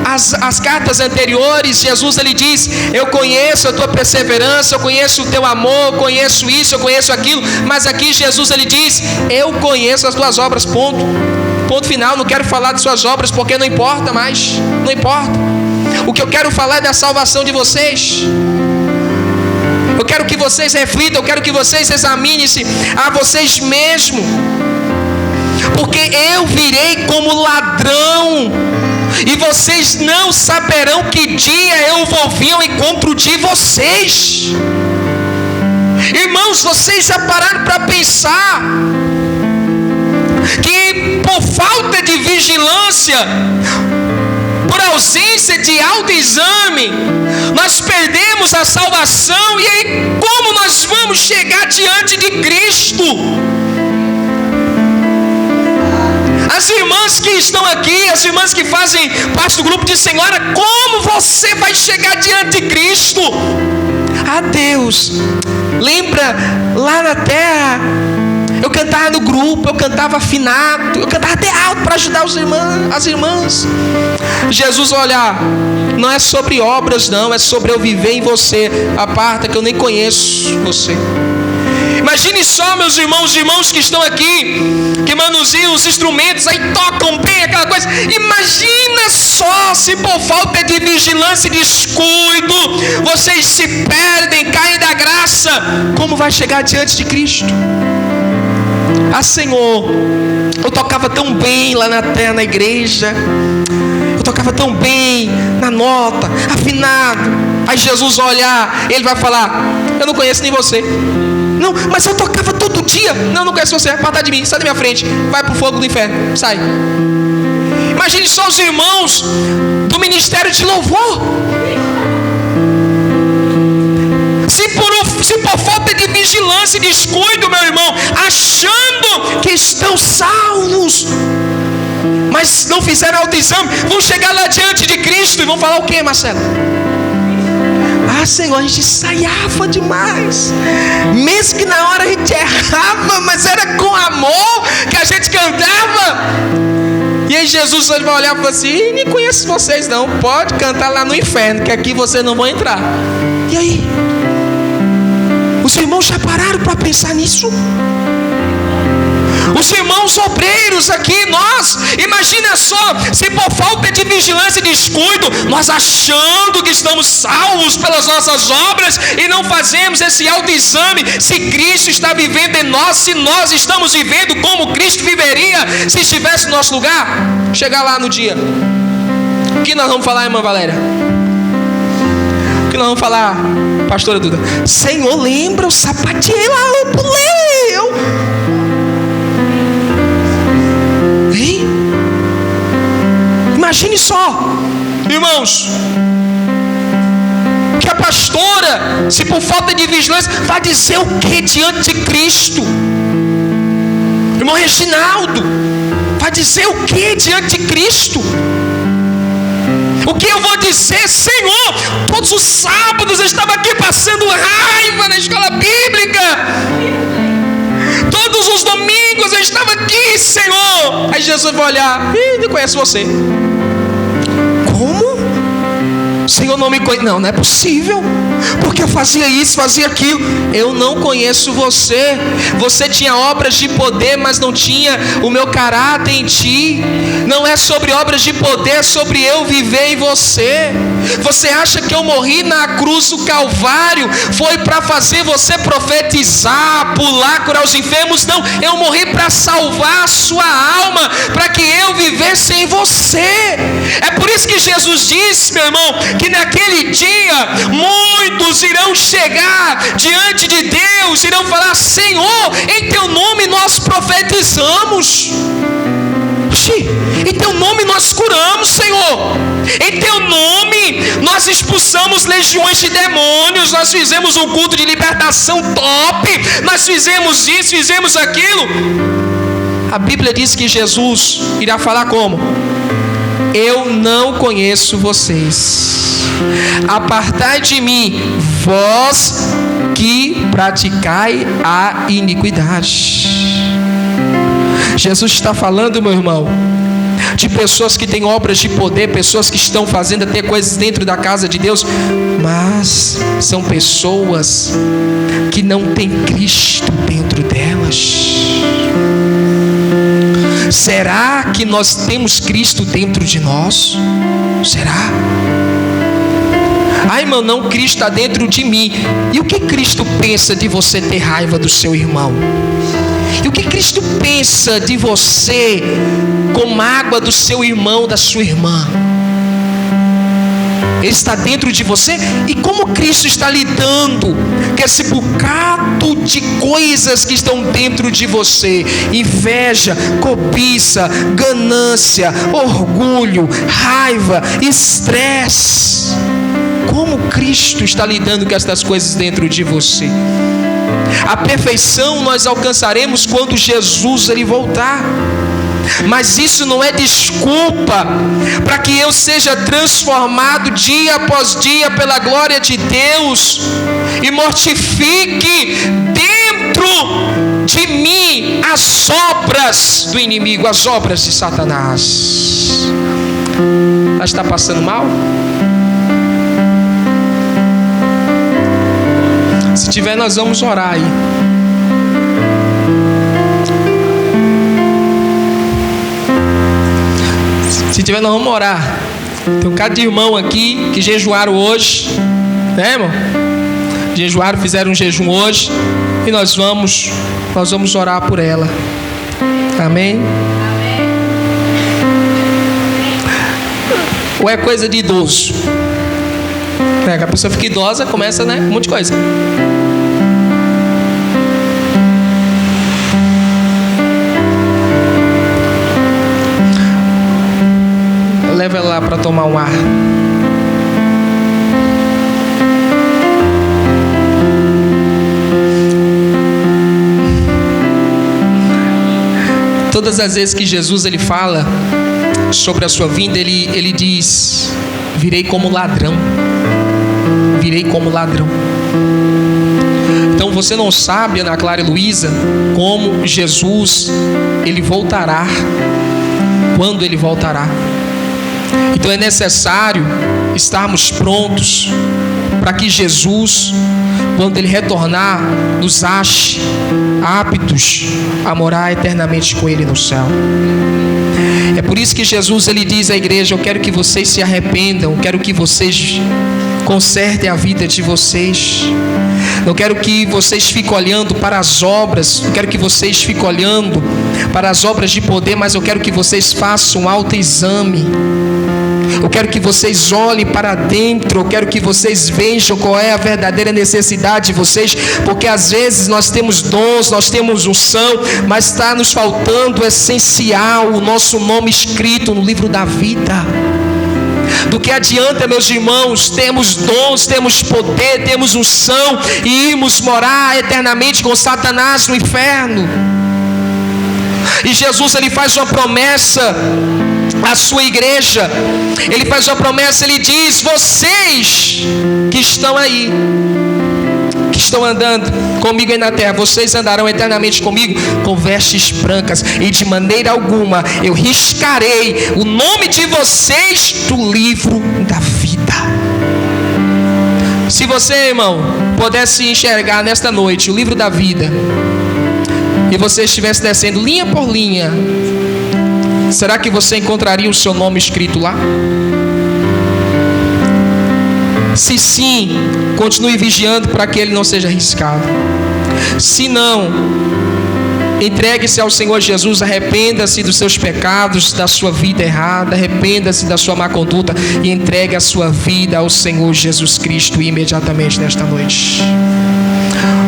Speaker 1: as cartas anteriores, Jesus ele diz: eu conheço a tua perseverança, eu conheço o teu amor, eu conheço isso, eu conheço aquilo. Mas aqui Jesus ele diz: eu conheço as tuas obras, ponto final. Não quero falar de suas obras, porque não importa mais. Não importa. O que eu quero falar é da salvação de vocês. Eu quero que vocês reflitam, eu quero que vocês examinem-se a vocês mesmos. Porque eu virei como ladrão, e vocês não saberão que dia eu vou vir ao encontro de vocês. Irmãos, vocês já pararam para pensar que por falta de vigilância, por ausência de autoexame, nós perdemos a salvação? E aí, como nós vamos chegar diante de Cristo? As irmãs que estão aqui, as irmãs que fazem parte do grupo de Senhora, como você vai chegar diante de Cristo? Deus, lembra lá na terra, eu cantava no grupo, eu cantava afinado, eu cantava até alto para ajudar as irmãs. Jesus, olha, não é sobre obras, não, é sobre eu viver em você. Aparta que eu nem conheço você. Imagine só, meus irmãos que estão aqui, que manuseiam os instrumentos, aí tocam bem aquela coisa. Imagina só se por falta de vigilância e descuido vocês se perdem, caem da graça. Como vai chegar diante de Cristo? Senhor, eu tocava tão bem lá na terra, na igreja, eu tocava tão bem na nota, afinado. Aí Jesus olhar, ele vai falar: eu não conheço nem você. Não, mas eu tocava todo dia. Não conheço você, aparta de mim, sai da minha frente, vai para o fogo do inferno, sai. Imagine só os irmãos do ministério de louvor. Se por falta de vigilância e descuido, meu irmão, achando que estão salvos, mas não fizeram autoexame, vão chegar lá diante de Cristo e vão falar o quê, Marcelo? Senhor, a gente ensaiava demais, mesmo que na hora a gente errava, mas era com amor que a gente cantava. E aí Jesus vai olhar e falar assim: nem conheço vocês não, pode cantar lá no inferno, que aqui vocês não vão entrar. E aí? Os irmãos já pararam para pensar nisso? Os irmãos obreiros aqui, nós, imagina só, se por falta de vigilância e descuido, nós achando que estamos salvos pelas nossas obras e não fazemos esse autoexame, se Cristo está vivendo em nós, se nós estamos vivendo como Cristo viveria se estivesse no nosso lugar. Chegar lá no dia, o que nós vamos falar, irmã Valéria? O que nós vamos falar, pastora Duda? Senhor, lembra, eu sapateei lá, eu pulei, Hein? Imagine só, irmãos, que a pastora, se por falta de vigilância, vai dizer o que diante de Cristo? Irmão Reginaldo, vai dizer o que diante de Cristo? O que eu vou dizer? Senhor, todos os sábados eu estava aqui passando raiva na escola bíblica. Todos os domingos eu estava aqui, Senhor. Aí Jesus vai olhar, não conhece você. Como? Senhor não me conhece. Não é possível. Porque eu fazia isso, fazia aquilo. Eu não conheço você. Você tinha obras de poder, mas não tinha o meu caráter em ti. Não é sobre obras de poder, é sobre eu viver em você. Você acha que eu morri na cruz do Calvário foi para fazer você profetizar, pular, curar os enfermos? Não, eu morri para salvar a sua alma, para que eu vivesse em você. É por isso que Jesus disse, meu irmão, que naquele dia muitos irão chegar diante de Deus, irão falar: Senhor, em teu nome nós profetizamos, em teu nome nós curamos, Senhor, em teu nome nós expulsamos legiões de demônios, nós fizemos um culto de libertação top, nós fizemos isso, fizemos aquilo. A Bíblia diz que Jesus irá falar como? Eu não conheço vocês, apartai de mim, vós que praticai a iniquidade. Jesus está falando, meu irmão, de pessoas que têm obras de poder, pessoas que estão fazendo até coisas dentro da casa de Deus, mas são pessoas que não têm Cristo dentro delas. Será que nós temos Cristo dentro de nós? Será? Ai, irmão, não, Cristo está dentro de mim. E o que Cristo pensa de você ter raiva do seu irmão? E o que Cristo pensa de você com mágoa do seu irmão, da sua irmã? Ele está dentro de você? E como Cristo está lidando com esse bocado de coisas que estão dentro de você? Inveja, cobiça, ganância, orgulho, raiva, estresse. Como Cristo está lidando com essas coisas dentro de você? A perfeição nós alcançaremos quando Jesus ele voltar. Mas isso não é desculpa para que eu seja transformado dia após dia pela glória de Deus e mortifique dentro de mim as obras do inimigo, as obras de Satanás. Ela está passando mal? Se tiver, nós vamos orar aí. Se tiver, nós vamos orar. Tem um bocado de irmão aqui que jejuaram hoje, né, irmão? Jejuaram, fizeram um jejum hoje, e nós vamos orar por ela. Amém? Ou é coisa de idoso? A pessoa fica idosa, começa, né, um monte de coisa. Leva ela lá para tomar um ar. Todas as vezes que Jesus ele fala sobre a sua vinda, ele diz: virei como ladrão. Virei como ladrão. Então você não sabe, Ana Clara e Luísa, como Jesus ele voltará, quando ele voltará. Então é necessário estarmos prontos para que Jesus quando Ele retornar, nos ache aptos a morar eternamente com Ele no céu. É por isso que Jesus, Ele diz à igreja: eu quero que vocês se arrependam, eu quero que vocês consertem a vida de vocês. Não quero que vocês fiquem olhando para as obras, não quero que vocês fiquem olhando para as obras de poder, mas eu quero que vocês façam um autoexame. Eu quero que vocês olhem para dentro, eu quero que vocês vejam qual é a verdadeira necessidade de vocês, porque às vezes nós temos dons, nós temos unção, mas está nos faltando o essencial, o nosso nome escrito no livro da vida. Do que adianta, meus irmãos, temos dons, temos poder, temos unção e irmos morar eternamente com Satanás no inferno? E Jesus, Ele faz uma promessa à sua igreja. Ele faz uma promessa, Ele diz: vocês que estão aí, que estão andando comigo aí na terra, vocês andarão eternamente comigo com vestes brancas, e de maneira alguma eu riscarei o nome de vocês do livro da vida. Se você, irmão, pudesse enxergar nesta noite o livro da vida, e você estivesse descendo linha por linha, será que você encontraria o seu nome escrito lá? Se sim, continue vigiando para que ele não seja riscado. Se não, entregue-se ao Senhor Jesus, arrependa-se dos seus pecados, da sua vida errada, arrependa-se da sua má conduta e entregue a sua vida ao Senhor Jesus Cristo imediatamente nesta noite.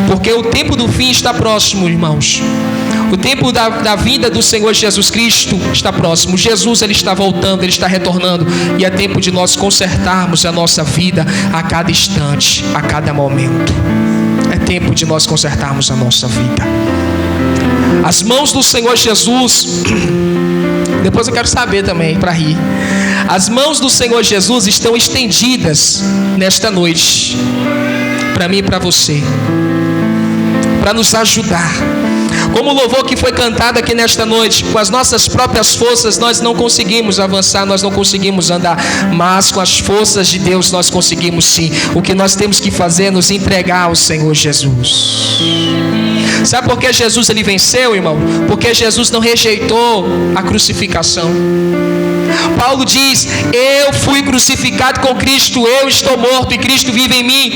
Speaker 1: Porque o tempo do fim está próximo, irmãos. O tempo da vinda do Senhor Jesus Cristo está próximo. Jesus, Ele está voltando, Ele está retornando. E é tempo de nós consertarmos a nossa vida a cada instante, a cada momento. É tempo de nós consertarmos a nossa vida. As mãos do Senhor Jesus, depois eu quero saber também, para rir. As mãos do Senhor Jesus estão estendidas nesta noite, para mim e para você, para nos ajudar. Como o louvor que foi cantado aqui nesta noite, com as nossas próprias forças nós não conseguimos avançar, nós não conseguimos andar, mas com as forças de Deus nós conseguimos sim. O que nós temos que fazer é nos entregar ao Senhor Jesus. Sabe por que Jesus, Ele venceu, irmão? Porque Jesus não rejeitou a crucificação. Paulo diz: eu fui crucificado com Cristo, eu estou morto e Cristo vive em mim.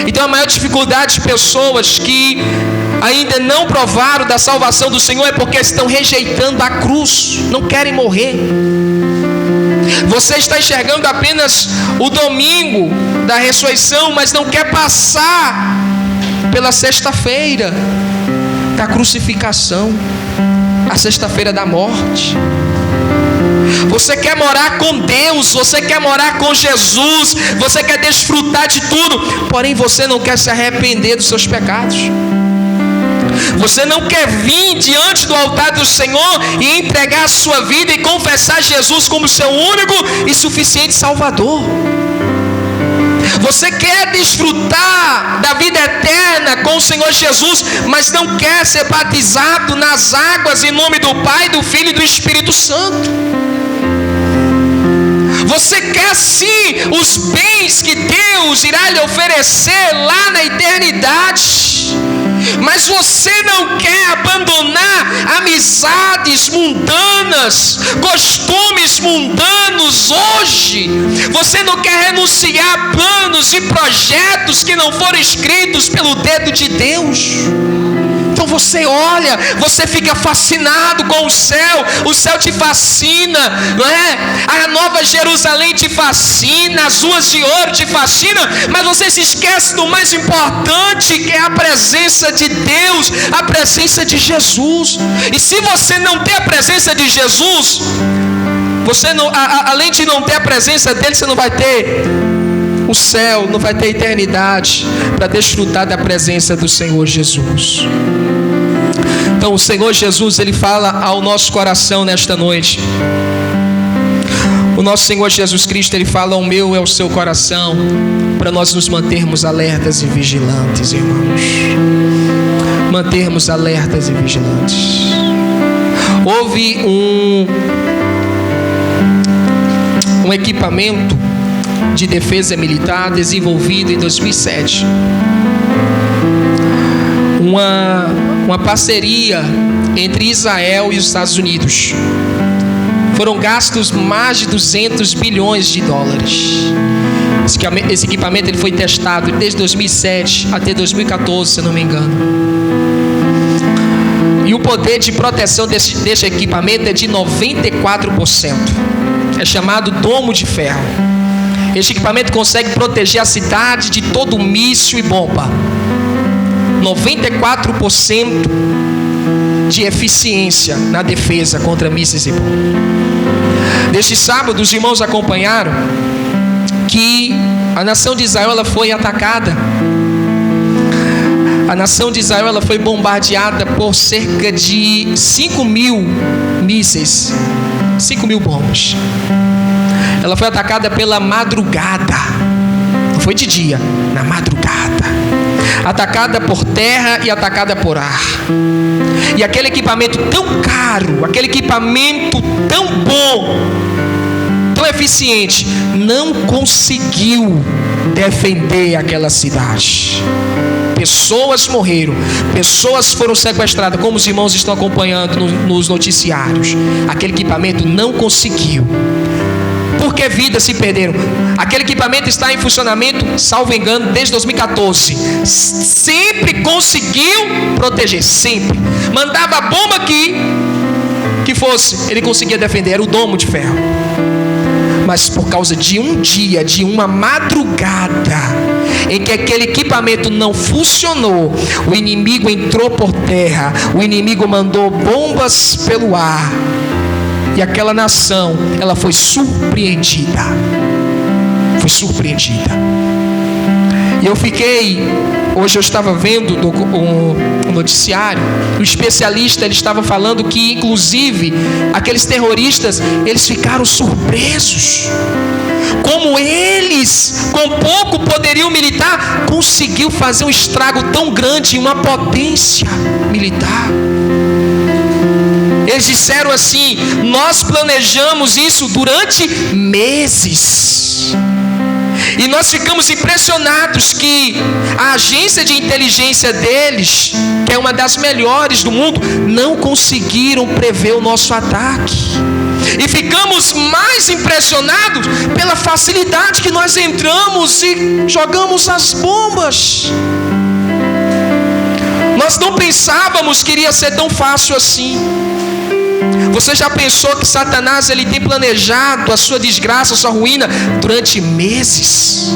Speaker 1: Então a maior dificuldade de pessoas que ainda não provaram da salvação do Senhor é porque estão rejeitando a cruz, não querem morrer. Você está enxergando apenas o domingo da ressurreição, mas não quer passar pela sexta-feira da crucificação, a sexta-feira da morte. Você quer morar com Deus, você quer morar com Jesus, você quer desfrutar de tudo, porém você não quer se arrepender dos seus pecados. Você não quer vir diante do altar do Senhor e entregar a sua vida e confessar Jesus como seu único e suficiente Salvador. Você quer desfrutar da vida eterna com o Senhor Jesus, mas não quer ser batizado nas águas em nome do Pai, do Filho e do Espírito Santo. Você quer sim os bens que Deus irá lhe oferecer lá na eternidade, mas você não quer abandonar amizades mundanas, costumes mundanos hoje. Você não quer renunciar a planos e projetos que não foram escritos pelo dedo de Deus. Então você olha, você fica fascinado com o céu te fascina, não é? A Nova Jerusalém te fascina, as ruas de ouro te fascinam, mas você se esquece do mais importante, que é a presença de Deus, a presença de Jesus. E se você não tem a presença de Jesus, você não, além de não ter a presença dele, você não vai ter o céu, não vai ter eternidade para desfrutar da presença do Senhor Jesus. Então o Senhor Jesus, Ele fala ao nosso coração nesta noite. O nosso Senhor Jesus Cristo, Ele fala ao meu e ao seu coração, para nós nos mantermos alertas e vigilantes, irmãos. Mantermos alertas e vigilantes. Houve um equipamento de defesa militar desenvolvido em 2007. Uma parceria entre Israel e os Estados Unidos. Foram gastos mais de 200 bilhões de dólares. Esse equipamento ele foi testado desde 2007 até 2014, se não me engano. E o poder de proteção desse equipamento é de 94%. É chamado domo de ferro. Este equipamento consegue proteger a cidade de todo míssil e bomba. 94% de eficiência na defesa contra mísseis e bombas. Neste sábado, os irmãos acompanharam que a nação de Israel ela foi atacada. A nação de Israel ela foi bombardeada por cerca de 5.000 mísseis, 5.000 bombas. Ela foi atacada pela madrugada, não foi de dia, na madrugada. Atacada por terra e atacada por ar. E aquele equipamento tão caro, aquele equipamento tão bom, tão eficiente, não conseguiu defender aquela cidade. Pessoas morreram, pessoas foram sequestradas, como os irmãos estão acompanhando nos noticiários. Aquele equipamento não conseguiu. Porque vidas se perderam. Aquele equipamento está em funcionamento, salvo engano, desde 2014. Sempre conseguiu proteger, sempre. Mandava a bomba aqui, que fosse, ele conseguia defender, era o domo de ferro. Mas por causa de um dia, de uma madrugada, em que aquele equipamento não funcionou, o inimigo entrou por terra, o inimigo mandou bombas pelo ar, e aquela nação, ela foi surpreendida. Foi surpreendida. E eu fiquei, hoje eu estava vendo um noticiário, o especialista ele estava falando que inclusive aqueles terroristas, eles ficaram surpresos. Como eles, com pouco poderio militar, conseguiu fazer um estrago tão grande em uma potência militar. Eles disseram assim: nós planejamos isso durante meses. E nós ficamos impressionados que a agência de inteligência deles, que é uma das melhores do mundo, não conseguiram prever o nosso ataque. E ficamos mais impressionados pela facilidade que nós entramos e jogamos as bombas. Nós não pensávamos que iria ser tão fácil assim. Você já pensou que Satanás ele tem planejado a sua desgraça, a sua ruína durante meses?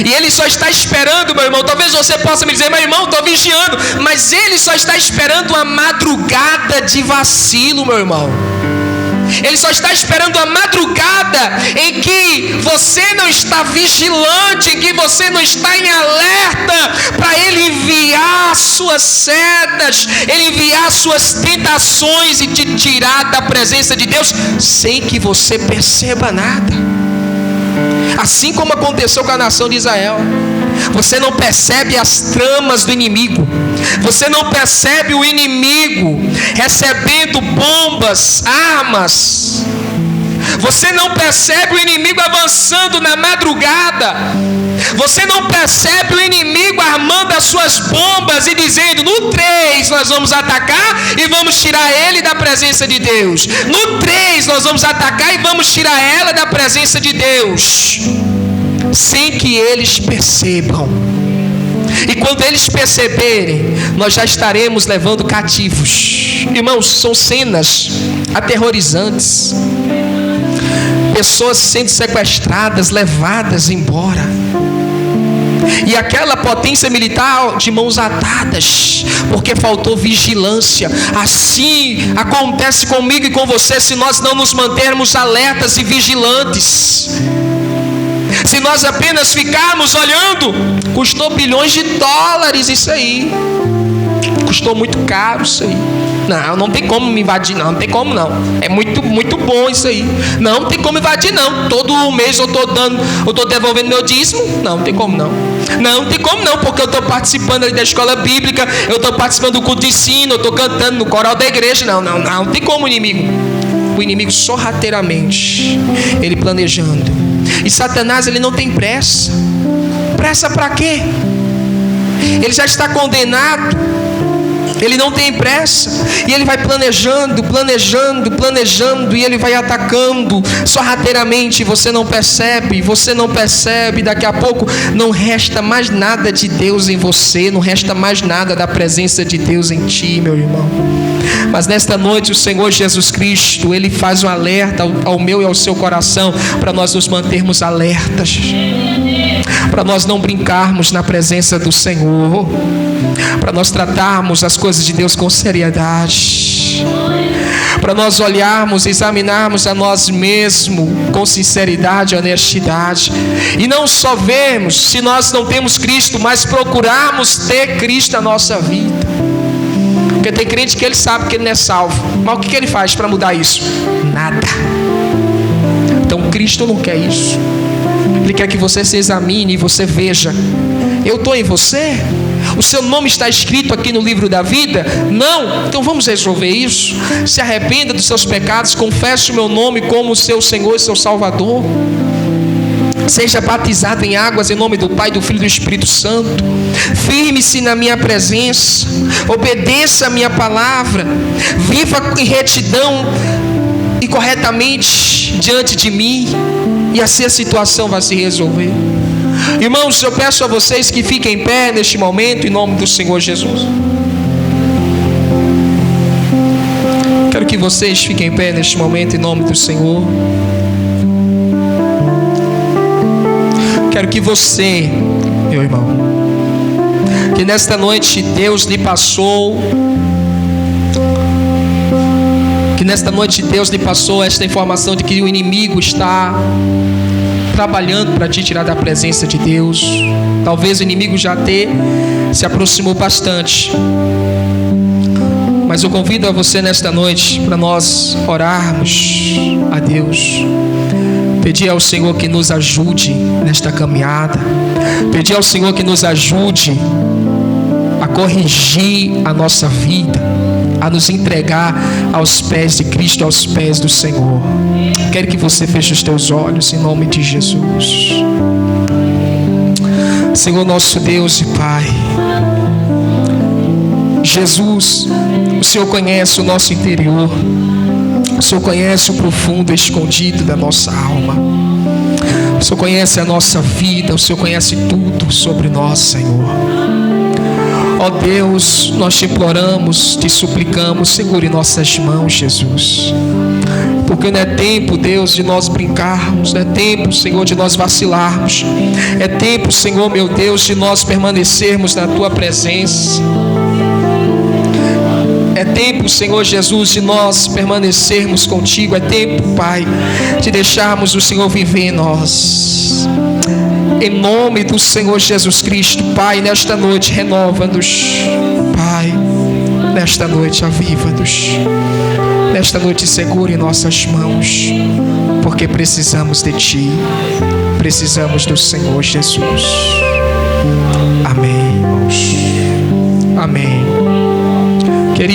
Speaker 1: E ele só está esperando, meu irmão. Talvez você possa me dizer: meu irmão, estou vigiando. Mas ele só está esperando uma madrugada de vacilo, meu irmão. Ele só está esperando a madrugada em que você não está vigilante, em que você não está em alerta, para ele enviar suas setas, ele enviar suas tentações e te tirar da presença de Deus sem que você perceba nada. Assim como aconteceu com a nação de Israel. Você não percebe as tramas do inimigo. Você não percebe o inimigo recebendo bombas, armas. Você não percebe o inimigo avançando na madrugada. Você não percebe o inimigo armando as suas bombas e dizendo: no 3 nós vamos atacar e vamos tirar ele da presença de Deus. No 3 nós vamos atacar e vamos tirar ela da presença de Deus. Sem que eles percebam. E quando eles perceberem, nós já estaremos levando cativos. Irmãos, são cenas aterrorizantes. Pessoas sendo sequestradas, levadas embora. E aquela potência militar de mãos atadas, porque faltou vigilância. Assim acontece comigo e com você, se nós não nos mantermos alertas e vigilantes. Se nós apenas ficarmos olhando, custou bilhões de dólares isso aí. Custou muito caro isso aí. Não tem como me invadir, não tem como não. É muito bom isso aí. Não tem como invadir não. Todo mês eu estou devolvendo meu dízimo. Não tem como não. Não tem como não, porque eu estou participando ali da escola bíblica, eu estou participando do culto de ensino, eu estou cantando no coral da igreja. Não tem como, inimigo. O o inimigo sorrateiramente, ele planejando. E Satanás, ele não tem pressa. Pressa para quê? Ele já está condenado. Ele não tem pressa. E ele vai planejando, e ele vai atacando sorrateiramente. Você não percebe. Daqui a pouco não resta mais nada de Deus em você. Não resta mais nada da presença de Deus em ti, meu irmão. Mas nesta noite o Senhor Jesus Cristo, ele faz um alerta ao meu e ao seu coração, para nós nos mantermos alertas, para nós não brincarmos na presença do Senhor, para nós tratarmos as coisas de Deus com seriedade, para nós olharmos, examinarmos a nós mesmos com sinceridade e honestidade, e não só vermos se nós não temos Cristo, mas procurarmos ter Cristo na nossa vida. Porque tem crente que ele sabe que ele não é salvo, mas o que ele faz para mudar isso? Nada. Então Cristo não quer isso. Ele quer que você se examine e você veja: eu estou em você? O seu nome está escrito aqui no livro da vida? Não? Então vamos resolver isso. Se arrependa dos seus pecados, confesse o meu nome como seu Senhor e seu Salvador. Seja batizado em águas em nome do Pai, do Filho e do Espírito Santo. Firme-se na minha presença, obedeça a minha palavra, viva em retidão e corretamente diante de mim, e assim a situação vai se resolver. Irmãos, eu peço a vocês que fiquem em pé neste momento, em nome do Senhor Jesus. Quero que vocês fiquem em pé neste momento, em nome do Senhor. Quero que você, meu irmão, que nesta noite Deus lhe passou, esta informação de que o inimigo está trabalhando para te tirar da presença de Deus. Talvez o inimigo já se aproximou bastante, mas eu convido a você nesta noite para nós orarmos a Deus, pedir ao Senhor que nos ajude nesta caminhada, pedir ao Senhor que nos ajude a corrigir a nossa vida, a nos entregar aos pés de Cristo, aos pés do Senhor. Quero que você feche os teus olhos em nome de Jesus. Senhor nosso Deus e Pai, Jesus, o Senhor conhece o nosso interior, o Senhor conhece o profundo escondido da nossa alma, o Senhor conhece a nossa vida, o Senhor conhece tudo sobre nós, Senhor. Ó Deus, nós te imploramos, te suplicamos, segure nossas mãos, Jesus. Porque não é tempo, Deus, de nós brincarmos, não é tempo, Senhor, de nós vacilarmos. É tempo, Senhor, meu Deus, de nós permanecermos na Tua presença. É tempo, Senhor Jesus, de nós permanecermos contigo. É tempo, Pai, de deixarmos o Senhor viver em nós. Em nome do Senhor Jesus Cristo, Pai, nesta noite renova-nos, Pai, nesta noite aviva-nos, nesta noite segura em nossas mãos, porque precisamos de Ti, precisamos do Senhor Jesus. Amém, irmãos. Amém.